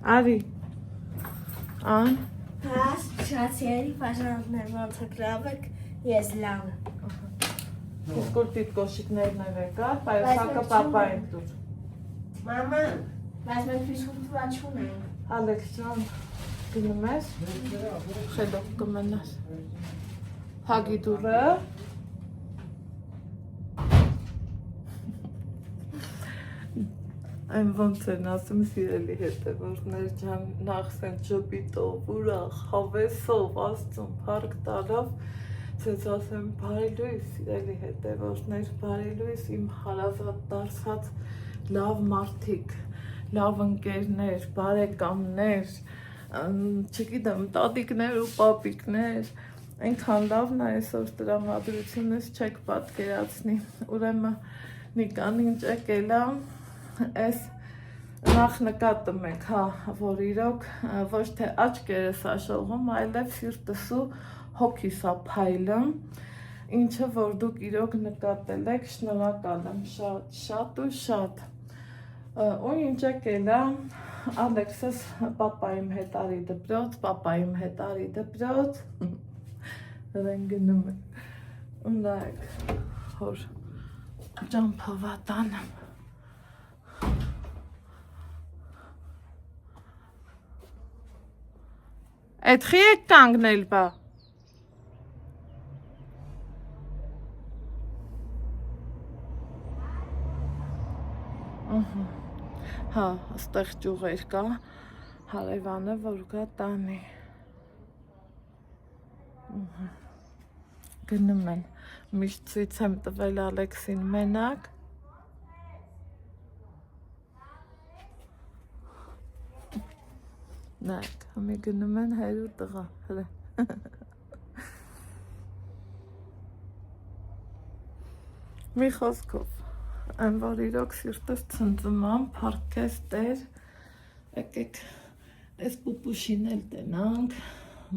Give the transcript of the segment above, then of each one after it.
Արի։ Ան։ Հաս շացիերի պաշարանքներ ոնց է գրավեք, ես լավը։ Իսկ որ դիտ կոշիկներն է վեկար, բայց հակը պապային դուր։ Մամա, բայց մենք ֆիզկուլտուրա չունենք։ Ալեքս ջան, գնում ես, խելոք կմնաս։ Հագի դուրը։ Այն ոնց են ասում սիրելի հետևորդներ ջան, նախ սեն ճոպիտով, ուրախ, հավեսով, աստծուն, փառք տալով, ցեզ ասեմ բարի լույս, սիրելի հետևորդներ, բարի լույս, իմ հարազատ դարձած լավ մարդիկ, լավ ընկերներ, բարեկամներ, չգիտեմ, տատիկներ ու պապիկներ, այնքան լավն է այսօր տրամադրությունս չեք պատկերացնի, ուրեմն Նիկան ինչ եկել է, այս նախ նկատում եք, որ իրոք ոչ թե աչքերս աշողում, այլև սիրտս ու հոգիս է փայլում, ինչը որ դուք իրոք նկատել եք, շնորհակալ եմ շատ ու շատ։ Ու ինչ եկել է, Ալեքսս պապայիմ հետ արի դպրոց, պապայիմ հետ արի դպրոց, դեն գնում են, ու նայեք, որ ճամփավատան եմ։ Այդ խի եք կանգնել բա։ Հա, աստեղ ճյուղեր կա, հարևանը որ կա տանի։ Գնում են, միշտ ցույց եմ տվել Ալեքսին մենակ։ Նայեք, համի գնում են հայր ու տղա, հլը։ Մի խոսքով, այն որ իրոք սիրտս ցնծում եմ, փառքես Տեր, եկեք այս պուպուշին էլ տենանք,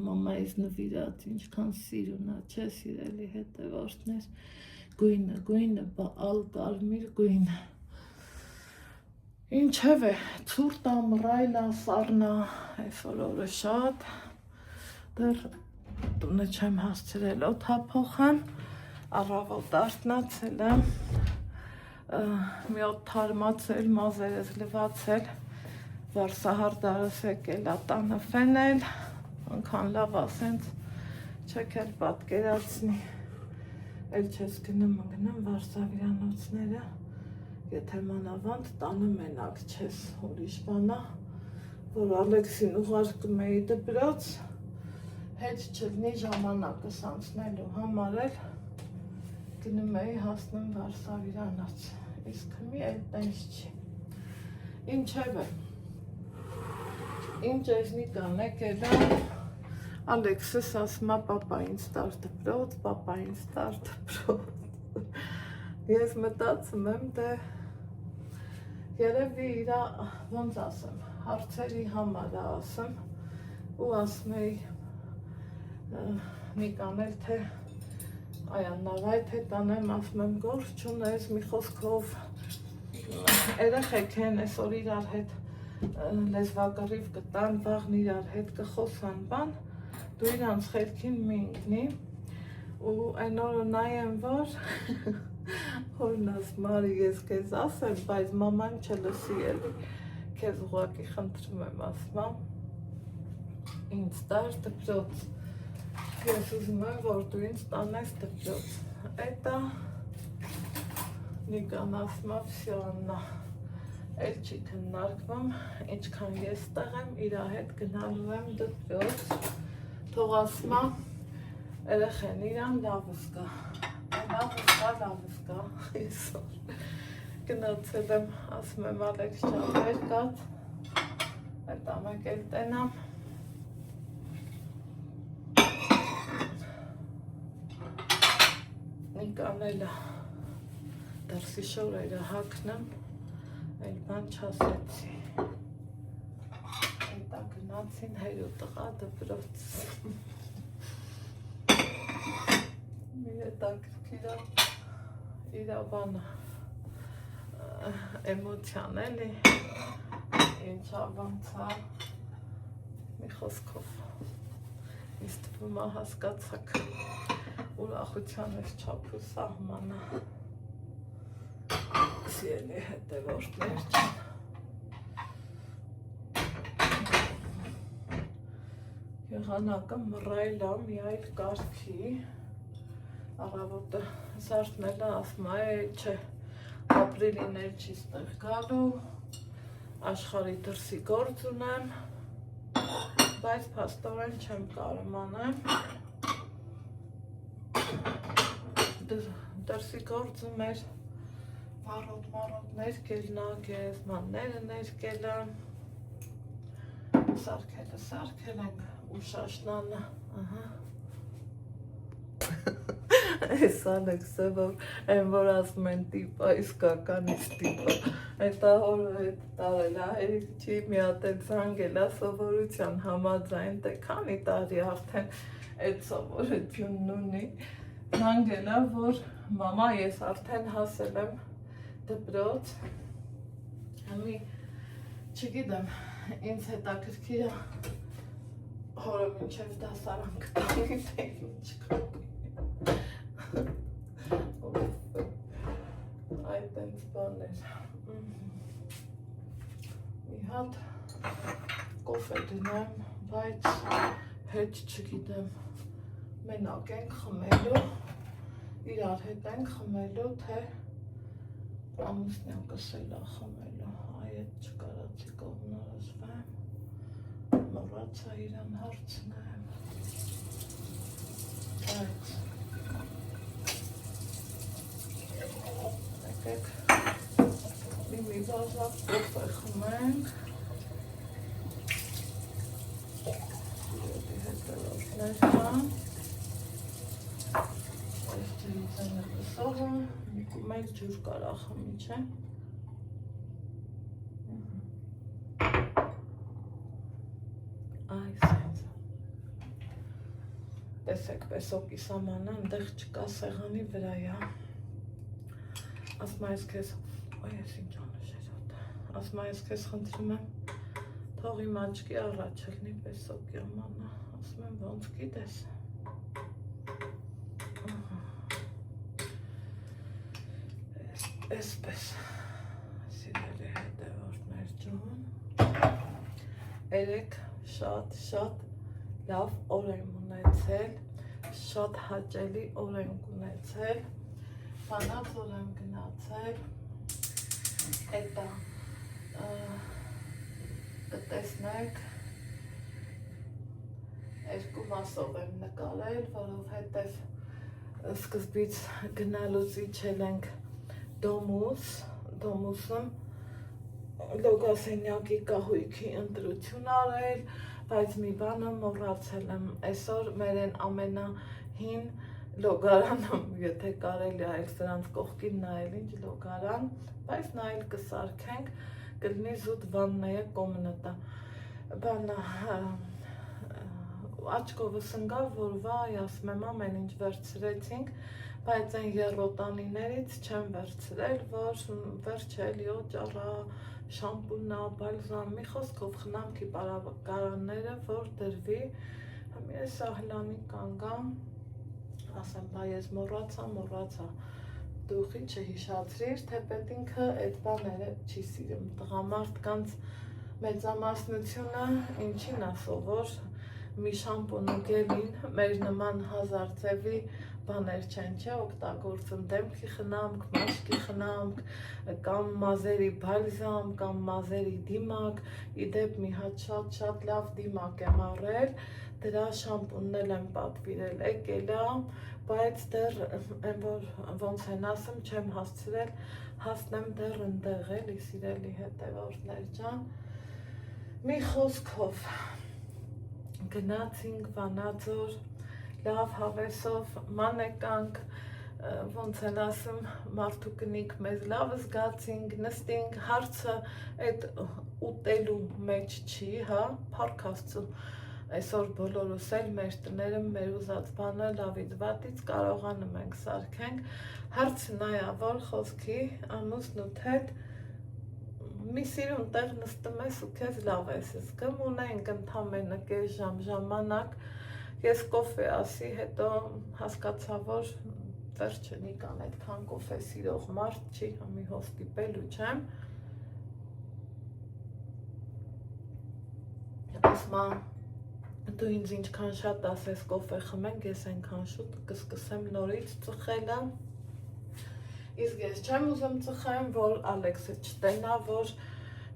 մամայիս նվիրած ինչքան սիրուն է, չէ սիրելի հետևորդներ, գույնը, ալ կարմիր գույնը։ Ինչև է, ցուրտ ամռայլ ասառնա, այսօր օրը շատ, դեռ տունը չեմ հասցրել օդափոխան, առավոտ արթնացել եմ, մի օդ թարմացել, մազերս լվացել, վարսահար դարս եկել ա տանը ֆենել, անքան լավ ասենց չեք էլ պատկերացնի, էլ չես գնում վարսավիրանոցները, եթե մանավանդ տանը մենակ չես ուրիշ բանա, որ Ալեքսին ուղարկում էի դպրոց, հետ չլինի ժամանակս անցնելու համար էլ գնում էի հասնում վարսավիրանոց, իսկ մի էլ տենց չի, ինչև է, ինչ ես Նիկան եկել է, Ալեքսս ասում է պապա ինձ տար դպրոց, ես մտածում եմ, դե երևի իրա, ոնց ասեմ, հարցերի համար է ասում, ու ասում էի Նիկան էլ թե այաննավայ թե տանեմ, ասում եմ գործ չունես, մի խոսքով երեխեք են այսօր իրար հետ լեզվակռիվ կտան, վաղն իրար հետ կխոսան բան, դու իրանց խելքին մի ինքնի, ու այն օրը նայեմ, որ Հորն ասում արի ես քեզ ասեմ, բայց մաման չլսի էլի, քեզ ուղղակի խնդրում եմ ասում, ինձ տար դպրոց, ես ուզում եմ, որ դու ինձ տանես դպրոց, էտա Նիկան ասում է, վսյո Աննա, էլ չի քննարկվում, ինչքան ես տեղ եմ, իրա հետ գնալու եմ դպրոց, թող ասում է, երեխեն իրան լավս կա, լավս կա, այսօր գնացել եմ, ասում եմ Ալեքս ջան վեր կաց, այդ ամեկ էլ տենամ, Նիկան էլ դրսի շորերը հագնեմ, այլ բան չասեցի, այտա գնացին հայր ու տղա դպրոց, մի հետաքրքիր իրա բանը, էմոցիան էլի, ինչա ոնց է մի խոսքով ինձ թվում է հասկացաք ուրախության այս չափու սահմանը սիրելի հետևորդներ ջան եղանակը մռայլ է մի այլ կարգի առավոտը Սարթնելը ասում է չէ ապրիլիներ չի ստեղ գալու աշխարհի դրսի գործ ունեմ բայց փաստորեն չեմ կարող անեմ դրսի գործը մեր մարոտ կելնա գերեզմանները ներկելը սարքել ենք ու շաշնանը Այս Ալեքսը, այն որ ասում են տիպա, իսկականից տիպա, այդ ահորը հետ տարել է, երիք չի մի հատ էլ զանգել է սովորության համաձայն, թե քանի տարի արդեն այդ սովորությունն ունի, զանգել է, որ մամա ես արդեն հասել եմ դպրոց, համի չգիտեմ, ինձ հետաքրքիր է հորը մինչև դասարան կտանի, թե ինչ կապի այդ տենց բաներ մի հատ կոֆե դնեմ, բայց հետ չգիտեմ մենակ ենք խմելու, իրար հետ ենք խմելու, թե ամուսնյակս էլ է խմելու, այդ չկարացի կողմնորոշվեմ, մոռացա իրան հարցնեմ, այդ եկեք մի բաժակ կոֆե խմենք սիրելի հետևորդներ կան այս ջրից են լսողը մեկ ջուր կարա խմի, չէ այս տեսեք պեսոկի սամանը ընդեղ չկա սեղանի վրայա ասում ես քեզ, այս ինչ անշերոտ, ասում ես քեզ խնդրում եմ, թող իմ աչքի առաջ ելնի պեսոկի ամանը, ասում եմ ոնց գիտես, այսպես, սիրելի հետևորդներ ջան, երեք շատ լավ օր եմ ունեցել, շատ հաճելի օր եմ ունեցել, Բանած որ եմ գնացել, էտա կտեսնեք, երկու մասով եմ նկարել, որովհետև սկզբից գնալուց իջել ենք Դոմուսում Լոգասենյակի կահույքի ընտրություն արել, բայց մի բանը մոռացել եմ, այսօր մեր են ամենահին լոգարանում, եթե կարելի այլ սրանց կողքին նայել ինչ լոգարան, բայց նայել կսարքենք, կլինի զուտ վաննեյը կոմնտա, բանա, աչկովս ընգավ, որ վայ, ասում եմ ամեն ինչ վերցրեցինք, բայց այն եռոտանիներից չեմ վերցրել, որ վերջը էլի օճառա, շամպունա, բալզամ, մի խոսքով խնամքի պարագարանները, որ դրվի, ես սահլանի կանգամ, ասեմ, բա ես մոռացա, դուխի չհիշացրիր, թեպետ ինքը այդ բաները չի սիրում, տղամարդկանց մեծամասնությունը ինչին ասովոր, մի շամպուն ու գելին, մեր նման հազար ձևի բաներ չեն, չէ, օգտագործում, դեմքի խնամք, մաշկի խնամք, կամ մազերի բալզամ, կամ մազերի դիմակ, իդեպ մի հատ շատ լավ դիմակ եմ առել, դրա շամպունն էլ եմ պատվիրել, եկել է, բայց դեռ ոնց են ասում, չեմ հասցրել, հասնեմ դեռ ընդեղ էլի սիրելի հետևորդներ ջան, մի խոսքով գնացինք Վանաձոր, լավ հավեսով ման եկանք, ոնց են ասում, մարդու կնիկ մեզ լավ զգացինք, նստինք, հարցը այդ ուտելու մեջ չի, հա, փառք Աստծո, այսօր բոլորս էլ մեր տները մեր ուզած բանը լավից վատից կարողանում ենք սարքենք, հարցը նա է, որ խոսքի ամուսնուդ հետ մի սիրուն տեղ նստում ես ու քեզ լավ ես զգում, ունենք ընդամենը կես ժամ ժամանակ, ես կոֆե ասի, հետո հասկացա, որ վերջը Նիկան այդքան կոֆե սիրող մարդ չի, մի հոստիպելու չեմ, ասմա դու ինձ ինչքան շատ ասես կոֆե խմենք, ես այնքան շուտ կսկսեմ նորից ծխելը, իսկ ես չեմ ուզում ծխեմ, որ Ալեքսը չտենա, որ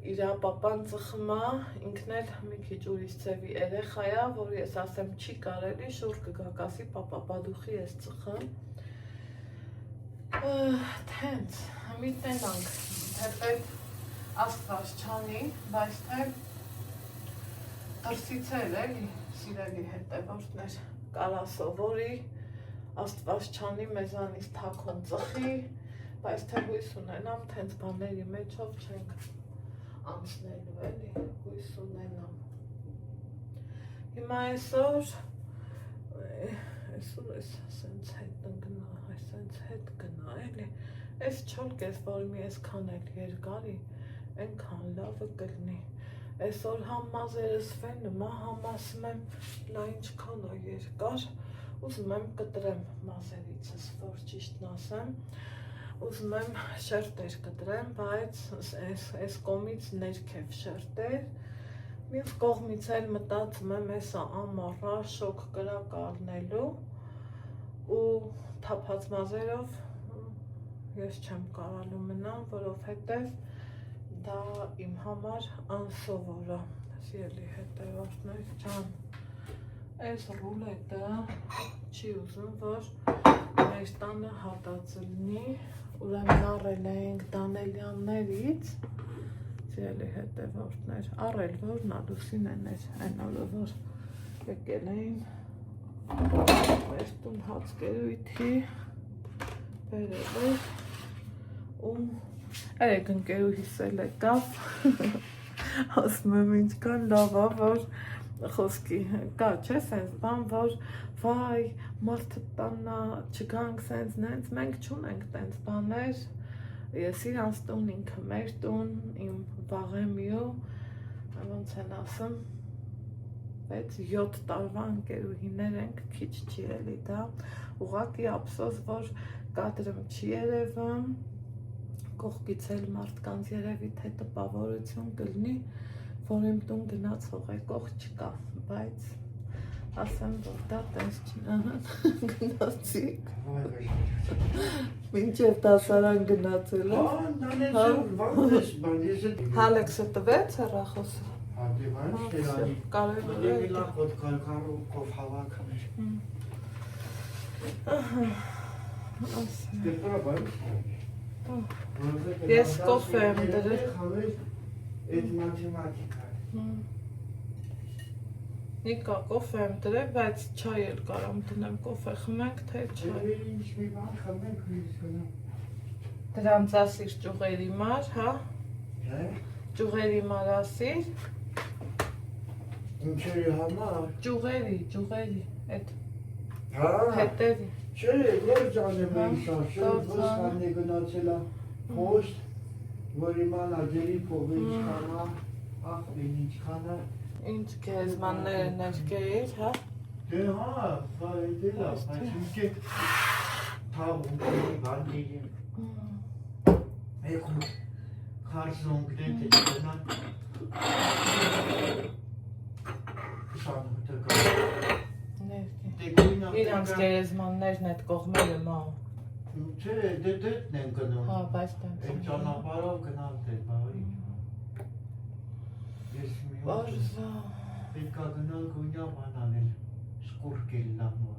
իր պապան ծխում է, ինքն էլ մի քիչ ուրիշ ձևի երեխա է, որ ես ասեմ չի կարելի, շուռ կգաք ասի, պապա բադուխի ես ծխում, թենց, մի տենանք, հետև աստված չանի, բայց թե դրսից էլ էլի, սիրելի հետևորդներ, կարա սովորի, աստված չանի մեզանից թաքուն ծխի, բայց թե հույս ունենամ, թենց բաների մեջով չենք անցնելու էլի, հույս ունենամ։ Հիմա այսօր, այսօր ես ասենց հետ ընգնա, այսենց հետ գնա էլի, այս չոլք ես, որ մի այսքան էլ երկարի, ենքան լավը կլնի, այսօր համ մազերս վենում, համ ասում եմ, լա ինչքան է երկար, ուզում եմ կտրեմ մազերիցս, որ ճիշտն ասեմ, ուզում եմ շերտեր կտրեմ, բայց այս կողմից ներքև շերտեր, մյուս կողմից էլ մտածում եմ էսա ամառա շոկ կրակ առնելու ու թափած մազերով ես չեմ կարալու մնամ, որովհետև դա իմ համար անսովոր է, սիրելի հետևորդներ ջան, այս ռուլետը չի ուզում, որ մեր տանը հատած լինի, ուրեմն առել ենք Դանելյաններից, սիրելի հետևորդներ, առել որ Նադուսին են այն օրը, որ եկել էին մեր տուն հացկերույթի, բերել էր, ու երեք ընկերուհիս էլ եկավ, ասում եմ ինչքան լավ է, որ խոսքի կա, չէ, սենց բան, որ վայ, մարդը տաննա, չգանք սենց նենց, մենք չունենք տենց բաներ, ես իրանց տուն, ինքը մեր տուն, իմ վաղեմիու, ոնց են ասում, 6-7 տարվա ընկերուհիներ ենք, քիչ չի էլի դա, ուղղակի ափսոս, որ կադրում չի երևում, կողքից էլ մարդկանց երևի թե տպավորություն կլինի, որ իմ տուն գնացող եկող չկա, բայց ասեմ, որ դա տես գնացիք, մինչև դասարան գնացել է, Ալեքսը տվեց հեռախոսը, ես կոֆե եմ դրել, Այդ մաթեմատիկա է։ Նիկա կոֆե եմ դրել, բայց չայ էլ կարամ դնեմ, կոֆե խմենք, թե չայ։ Ինչ մի բան խմենք ու ես գնամ։ Դրանց ասիր ճուղերի մար, հա։ Ճուղերի մար ասիր։ Ինչերի համար։ Ճուղերի, այդ հետևի։ Չէ, որ ճանեմ էի շաշը, որ սանե գնացել է պոստ, որ իմանա ջերի փողը ինչքան է, ախպին ինչքան է։ Ինչ գեզմանները ներկեիր, հա։ Դե հա, դա էդել է, բայց ինքը թաղում բանների եկում քարզոնգներ թե գնան շանուտը կա։ Իրանց գեզմաններն այդ կողմերը մա։ Չէ, դետն են գնում։ Հա, բայց տենց։ Այդ ճանապարհով գնալ դե, բավարի։ Ես մի Բարզա։ պետք է գնալ գունյա բան անել, սկուրկել լամոր։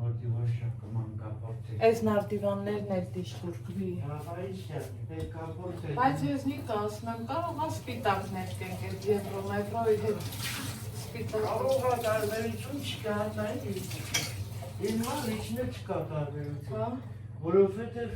Որտի որ շատ կմանկապորտել։ Այս նարդիվաններն էլ դիշկուրկվի։ Հա, ինչ է, պետք է փորձել։ Բայց ես Նիկա ասում եմ, կարող է սպիտակներ կենք այդ եվրոյի հետ սպիտակ։ Կարող է տարբերություն չկա, նայ։ Ինձ լիչնը չկա տարբերություն, որովհետև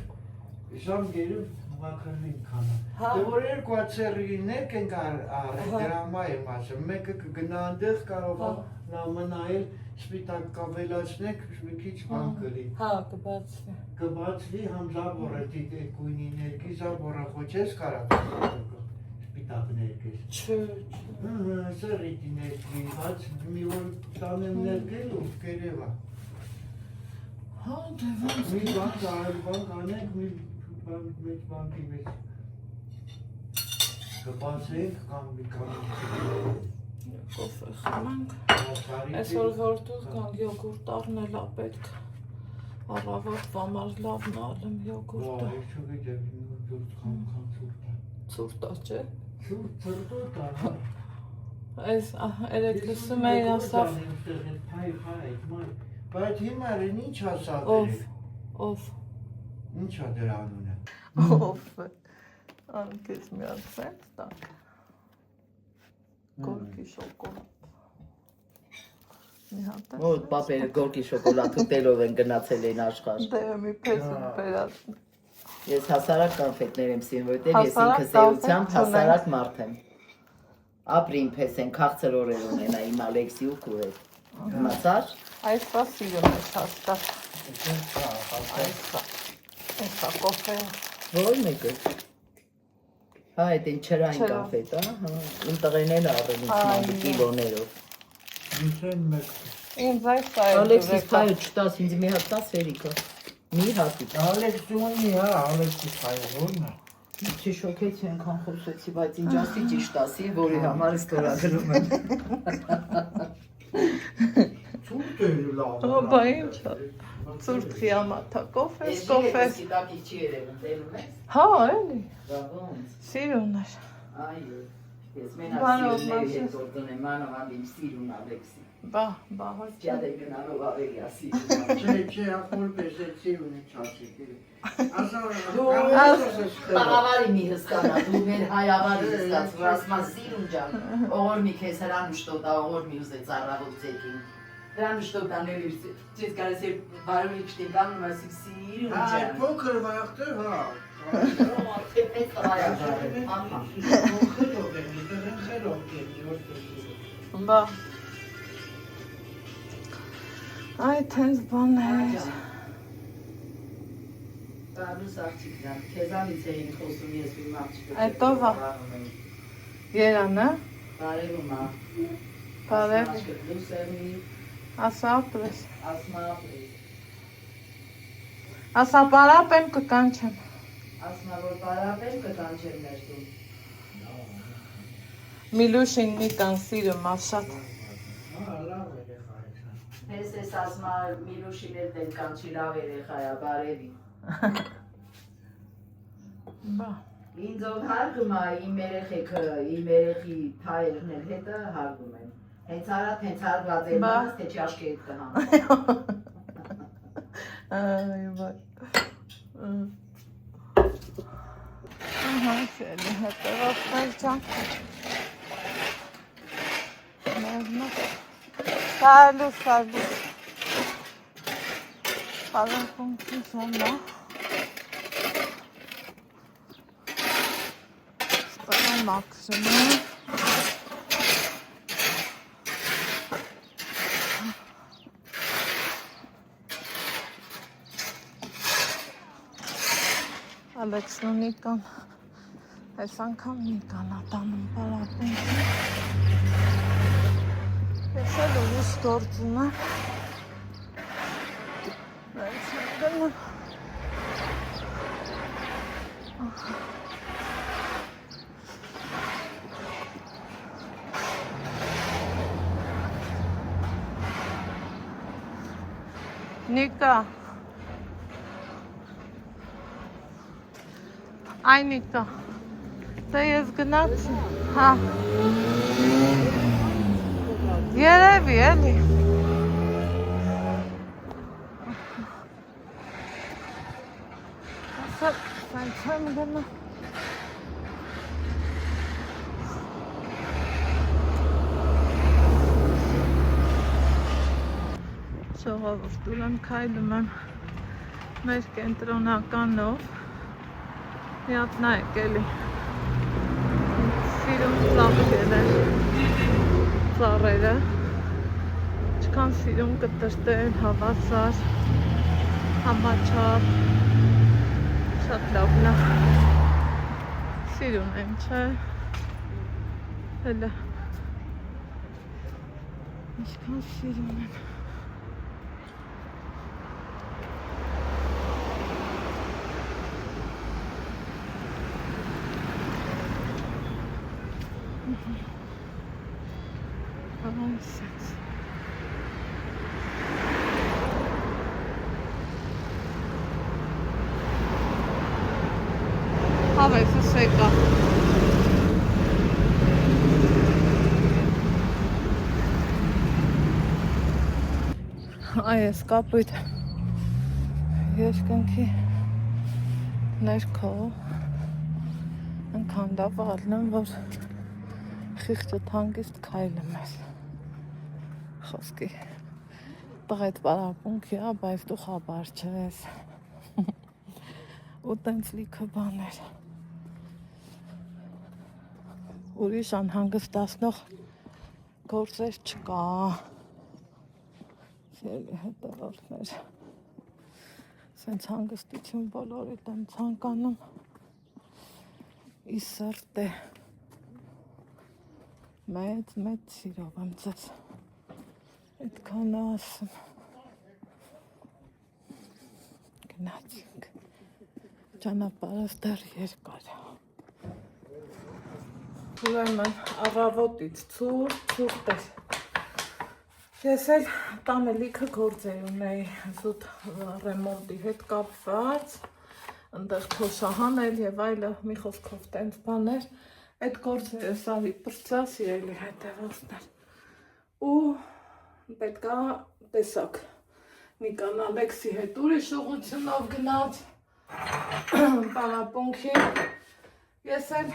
ժամկերով մաքրվին քանը։ Դե որ երկու ծերիներ կենք առել, դրամա եմ ասում, մեկը կգնա այնտեղ կարող է նա մնայել սպիտակ կավելացնեք մի քիչ բան կլի։ Հա, կբացվի։ Կբացվի համ զաբորը դիտեք գույնի ներքի զաբորը խոչես կարա։ տակներկես։ Չէ։ Սրիտի ներկի, հաց մի որ տանեմ ներկել ու կերևա։ Հա, դե ոնց։ Մի բան անենք, մի մեծ բանկի մեջ կպացենք կամ մի Կոֆե խմենք։ Այսօր որդուս կան յոգուրտ առնել ա պետք։ Առավոտ վամար լավն ալեմ յոգուրտը։ Ցուրտ ա, չէ։ Ցուրտ ա։ Այս երեք լսում էի ասավ։ Բայց հիմա ինչ ասավ։ Ով։ Ինչ ա դրա անունը։ Ով։ Անկես մի հատ սենց տակ։ Գորգի շոկոլադ։ Մի հատ է։ Ոդ պապերը գորգի շոկոլադ ուտելով են գնացել են աշխարհ։ Դե մի փեսում բերած։ Ես հասարակ կոնֆետներ եմ սիրում, որտեղ ես ինքս էությամբ հասարակ մարդ եմ։ Ապրին պես են քաղցր օրեր ունենա իմ Ալեքսիուք ու հետ։ Իմացար։ Այսա սիրում ես հաստատ։ Այսա կոֆե։ Որ մեկը։ Հա, այդ են չրային կոնֆետ, հա։ Իմ տղեն էլ առել ինձ կիլոներով։ Միսեն մեկ։ Ինձ այսա է։ Ալեքսիս փայը չտաս ինձ մի հատ տաս վերիկը։ Մի հատիկ։ Ալեքսյունի, հա, Ալեքսի փայը ո՞րն է։ Չի շոքեցի այնքան խոսեցի, բայց ինչ ասի ճիշտ ասի, որի համար ստորագրում եմ։ Ցուրտ է լավ։ Բա ինչ է։ Ցուրտ խիամաթա կոֆես։ Սիտակի չի երևում, տենում ես։ Հա, էլի։ Բավոնց։ Սիրուն էր։ Այո։ Ես մենակ սիրունների հետ գործում եմ, մանավանդ իմ սիրուն Ալեքսի։ Բա, հաց։ Ջադե գնալով ավելի ասի։ Չէ, ախոր պես է սիրունի չասի։ Դու տաղավարի մի հսկանա, դու մեր հայավարի հսկաց, որ ասմա սիրուն ջան, օղոր մի կեզ հրան ուշտոտա, օղոր մի ուզեց առավոտ ձեքին։ Հրան ուշտոտան էլ ես կարես է բարունի կշտին կանում ասիք սիրուն Այ ջան։ փոքր վաղտը, հա։ Պետ տղայա ջան, Բա։ Այ թենց բան է։ Բարուս աղջիկ ջան, քեզանից էին խոսում ես ու աղջիկը։ Այդ ով ա։ Երանը։ Բարևում ա։ Բարև։ Լուսերնի, Ասա ապրես։ ասմա ապրես։ Ասա պարապ եմ կկանչեմ։ Ասմա որ բարապեն կկանչեմ ներսում։ Միլուշին նիկան սիրում ասատ։ Հա, լավ երեխա է։ Ես ես ասմա Միլուշին էլ դեն կանչի լավ երեխայա, բարևի։ Բա։ Ինձ ով հարգում ա իմ երեխեքը, իմ երեխի թայերն էլ հետը հարգում են։ Հենց հարատ, հենց հարգված եմ նաս, թե չաշկի հետ կհամ։ Այ բա։ Ահա, շելի հետևացներ ջան։ Մերնա։ Սալուս։ Պալանքուն կիսանա։ Ստական մաքսիմում։ Ալեքսն ու Նիկան, այս անգամ Նիկան ա տանում պարապին։ Ես էլ ուղուս գործում եմ։ Այս հանգանում։ Նիկա։ Այ Նիկա, դե ես գնացի, հա, երևի էլի, ասա, սանց եմ գնա, ժողովուրդ եմ քայլում եմ մեր կենտրոնականով, մի հատ նայեք էլի, սիրում ծաղկել էր ծառերը, չքան սիրում կտրտել, հավասար, համաչափ, շատ լավն է, սիրում եմ, չէ, Հələ ինչքան սիրում եմ Sense. Havası seca. Ay ես կապույտ երկնքի ներքո ընքան լավ ալնեմ, որ խիղճը հանգիստ քայլում ես խոսքի տղետ պարապունքի, բայց դու խաբար չես ու տենց լիքը բաներ ուրիշ անհանգստացնող գործեր չկա սիրելի հետևորդներ սենց հանգստություն բոլորիդ եմ ցանկանում ի սրտե մեծ սիրով եմ ձեզ այդքան ասում գնացինք ճանապարհս դեռ երկար ուրեմն առավոտից ցուրտ էր ես էլ տանը լիքը գործեր ունեի զուտ ռեմոնտի հետ կապված այնտեղ փոշահանել եւ այլը մի խոսքով տենց բաներ այդ գործերը սարի պրծա սիրելի հետևորդներ ու պետքա տեսակ Նիկան Ալեքսի հետ ուրիշ ուղղությունով գնաց պարապունքի ես էլ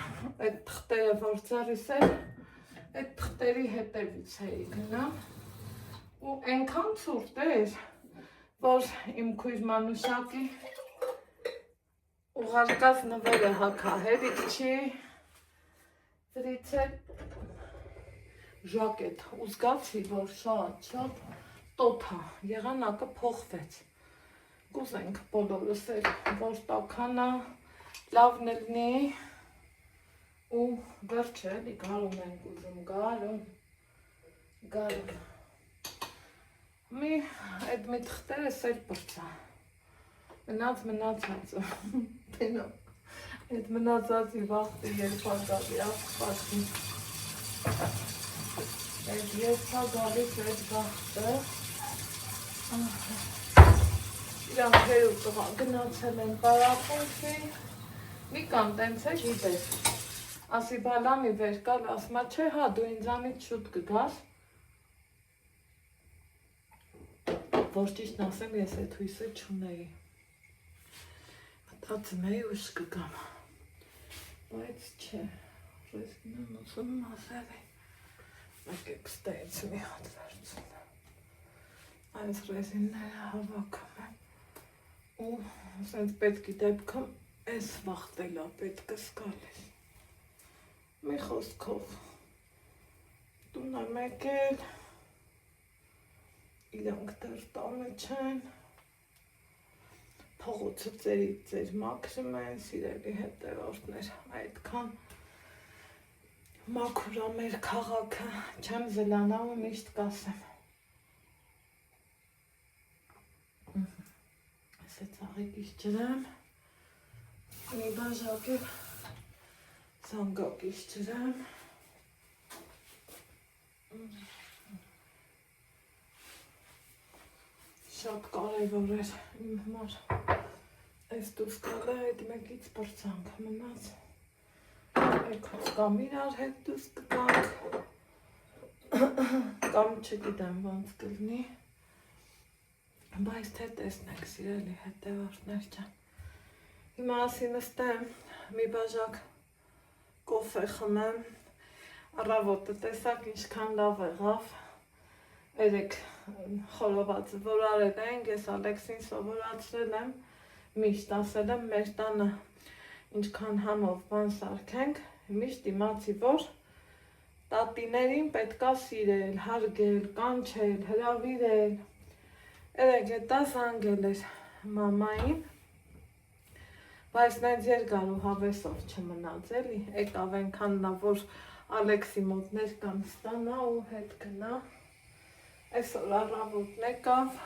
այդ թղթերը որ ծառիս էլ այդ թղթերի հետևից էի գնամ ու այնքան ցուրտ էր որ իմ քույր Մանուշակի ուղարկած նվերը հակա հերիք չի դրից էլ ժակետ ու զգացի, որ շատ տոթա եղանակը փոխվեց կուզենք բոլորս էլ որ տաքանա լավն լինի ու վերջը էլի գարուն ենք ուզում գարուն այդ մի թղթերս էլ պրծա մնացածը այդ մնացածի վաղտի երկվագալի աղպատի Այդ երկա գալիս այդ վաղտը իրանք հեր ու տղա գնացել են պարապունքի Նիկան տենց է գիտես ասի բալամի վեր կալ ասմա չէ հա դու ինձանից շուտ կգաս որ ճիշտն ասեմ ես այդ հույսը չունեի մտածում էի ուշ կգամ բայց չէ ռեզինն ուսում ասել է Եկեք ստեից մի հատ վերցին այս ռեզինները հավաքում եմ ու սենց պետքի դեպքում այս վաղտելա պետքս գալիս մի խոսքով տուն եմ եկել իրանք դեռ տանը չեն փողոցը ձեր մաքրում են սիրելի հետևորդներ այդքան Մաքուրա մեր քաղաքը, չեմ զլանա ու միշտ կասեմ Ես է ծաղիկիս ջրեմ մի բաժակ էլ զանգակիս ջրեմ Շատ կարևոր էր իմ համար այս դուս կալը այդ մեկից պրծանք մնաց Եկոց կամ իրար հետ դուս կգանք, կամ չգիտեմ ոնց կլինի, բայց թե տեսնեք սիրելի հետևորդներ ջան Հիմա ասի նստեմ, մի բաժակ կոֆե խմեմ, առավոտը տեսակ ինչքան լավ եղավ, երեք խորովածը որ արել ենք, ես Ալեքսին սովորացրել եմ, միշտ ասել եմ մեր տանը ինչքան համով բան սարքենք, միշտ իմացի, որ տատիներին պետքա սիրել, հարգել, կանչել, հրավիրել, երեք հետա զանգել էր մամային, բայց նենց երկար ու հավեսով չմնաց էլի, եկավ ենքան նա, որ Ալեքսի մոտ ներկան ստանա ու հետ գնա։ Այսօր առավոտն եկավ,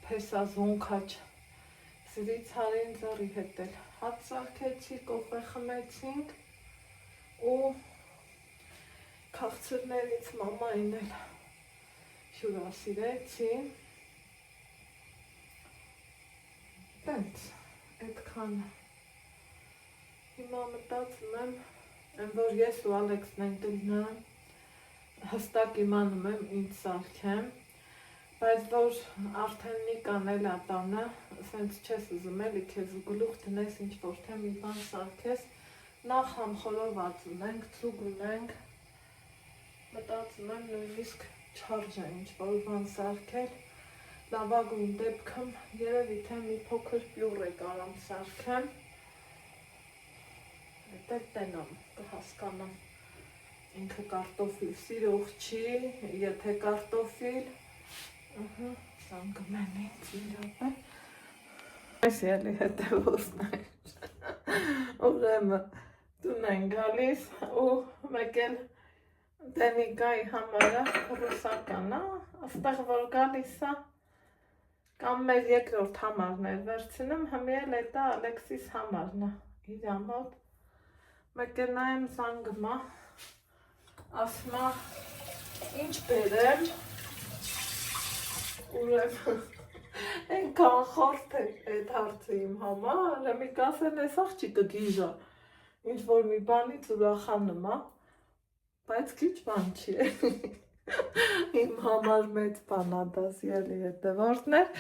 փեսազուն քաչ սրից հարին ձեռի հետ էլ հաց սարքեցի, կոֆե խմեցինք ու քաղցրներից մամային էլ հյուրասիրեցի։ Տենց, այդքանը։ Հիմա մտածում եմ, որ ես ու Ալեքսն ենք դնա, հստակ իմանում եմ ինձ սարքեմ, բայց որ արդեն Նիկան էլ ատանը, սենց չես ուզում էլի քեզ ու գլուխ դնես ինչ-որ թե մի բան սարքես, նախ համ խորոված ունենք, ցուգ ունենք, մտածում եմ նույնիսկ չարժե ինչ-որ բան սարքել, լավագույն դեպքում երևի թե մի փոքր պյուրե կարամ սարքեմ, Դա տենամ, կհասկանամ, ինքը կարտոֆիլ սիրող չի, եթե կարտոֆիլ, սանգում են ինձ իրապ է։ Այս ելի հետևոսներ, ուրեմն տուն են գալիս ու մեկ էլ Դենիկայի համարը ռուսականա, աստեղ որ գալիս է, կամ մեր երկրորդ համարն էր վերցնում, հմի էլ էտա Ալեքսիս համարն է, իրա մոտ, մեկ էլ նայեմ զանգմա, ասմա, ինչ բերեմ, ուրեմ, ենքան խորդ է այդ հարցը իմ համար, մի կասեն ես աղջիկը գիժա, ինչ որ մի բանից ուրախանում է, բայց քիչ բան չի է, իմ համար մեծ բան ադասյալի հետևորդներ,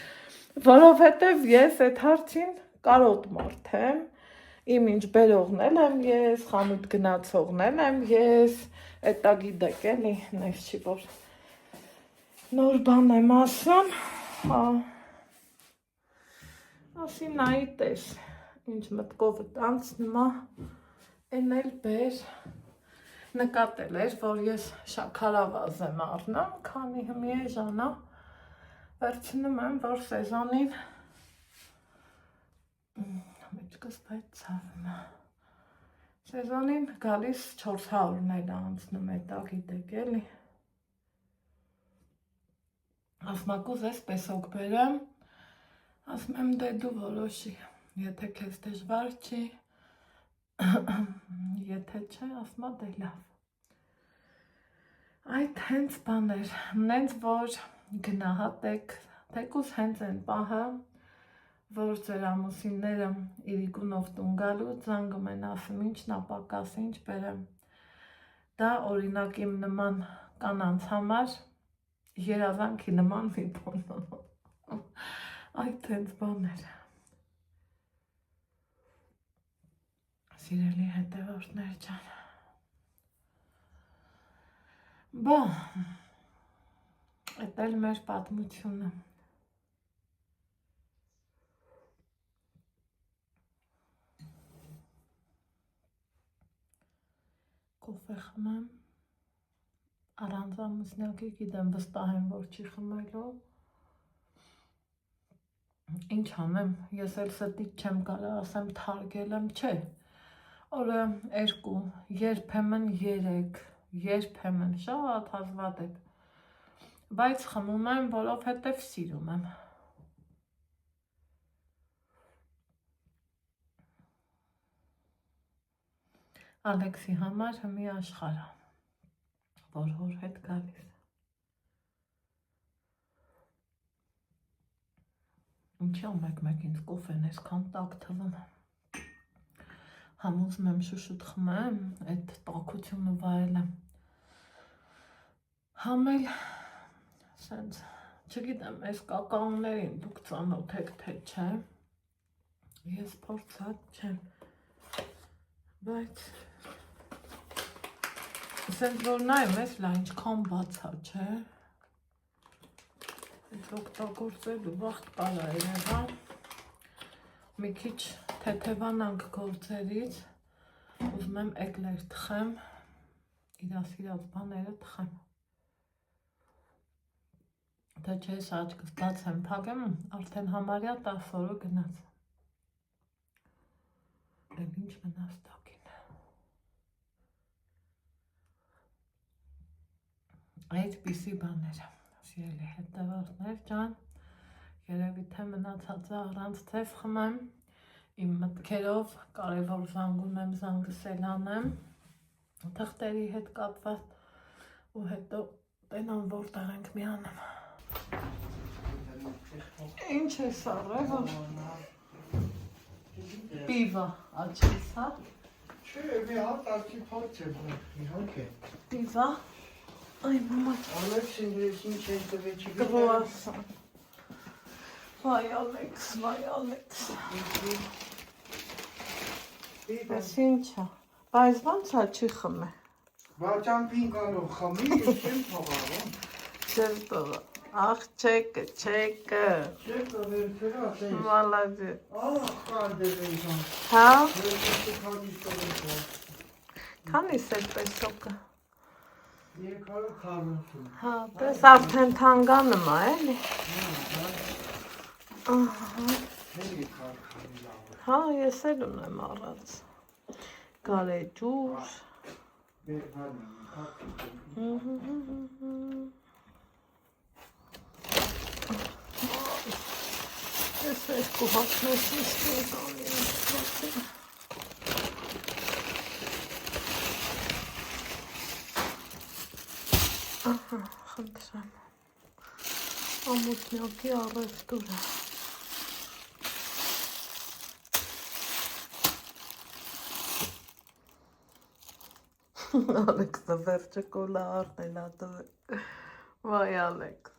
որովհետև ես այդ հարցին կարոտ մարդ եմ, իմ ինչ բերողն եմ ես, խանութ գնացողն եմ ես, էտա գիտեք էլի, նես չի որ նոր բան եմ ասում, ասի նայի տես, ինչ մտքովդ անցնում է, են էլ բեր, նկատել էր, որ ես շաքարավազ եմ առնում, քանի հմի է ժանա, վերցնում եմ, որ սեզոնին մեջկս բայց ծավում է, սեզոնին գալիս 400-ներ անցնում է տա գիտեք էլի, ասմակուզ ես պեսոք բերեմ, ասում եմ դե դու որոշի, եթե քեզ դժվար չի, եթե չէ, ասմա դե լավ, այդ հենց բաներ, նենց որ գնահատեք, թեկուզ հենց են պահը, որ ձեր ամուսինները իրիկունով տուն գալու զանգում են ասում ինչն ապակաս, ինչ բերեմ, դա օրինակ իմ նման կանանց համար երազանքի նման մի բան, այդ հենց բաներ, սիրելի հետևորդներ ջան, բա, էդ էլ մեր պատմությունը, կոֆե խմեմ, առանց ամուսնյակի գիտեմ վստահ եմ, որ չի խմելու, ինչ անեմ, ես էլ ստից չեմ կարա ասեմ թարգել եմ, չէ, օրը 2, երբեմն 3, երբեմն շատ հազվադեպ, բայց խմում եմ, որովհետև սիրում եմ, Ալեքսի համար հմի աշխարհը, որ հոր հետ գալիս է, ինչի մեկ ինձ կոֆեն այսքան տաք թվում, համոզում եմ շուշուտ խմեմ, այդ տաքությունը վայելեմ, համ էլ, սենց, չգիտեմ, այս կակաուներին դուք ծանոթ եք թե չէ, ես փորձած չեմ, բայց, սենց որ նայում ես, լա ինչքան բացա, չէ, այս օգտագործելու վաղտ կարա երևա, մի քիչ թեթևանանք գործերից, ուզում եմ էկլեր թխեմ, իրասիրած բաները թխեմ, թե չէ ես աչքս բաց եմ փակեմ, արդեն համարյա 10 օրը գնաց, էլ ինչ մնաց տակին, այդպիսի բաներ։ Սիրելի հետևորդներ ջան, երևի թե մնացածը առանց թեզ խմեմ, իմ մտքերով կարևոր զանգ ունեմ, զանգը սելանեմ, թղթերի հետ կապված ու հետո տենամ որտեղ ենք միանում։ Ինչ ես առել, պիվա, աչքիս, հա։ Չէ, մի հատ ակի փոց է, իհարկե։ Պիվա, այ մամա, Ալեքս ինգրես ինչ են տվեչի կրուասան։ Վայ Ալեքս, Ես ինչա, բայց ոնց է չի խմե։ Բաճամպին կարող խմի, ես չեմ թողարում։ Չեմ տողը, աղ չեկը, չեկը, Չէ, կվերցրա, տես։ մալադի, Խանդեր էիզան։ հա, Ես քանի ստորեցա։ քանիս է պեսոկը, 340։ հա, պես արդեն թանգանում է, էլի, Հերի քարքանի լավ։ հա, ես էլ ունեմ առած, գարեջուր, Բերվանի, հատի։ ես երկու հատնես իսկի կանի եմ, ահա, խնդրեմ, ամուսնյակի առևտուրը, Ալեքսը վերջը կոլա առնել ատվել, վայ Ալեքս,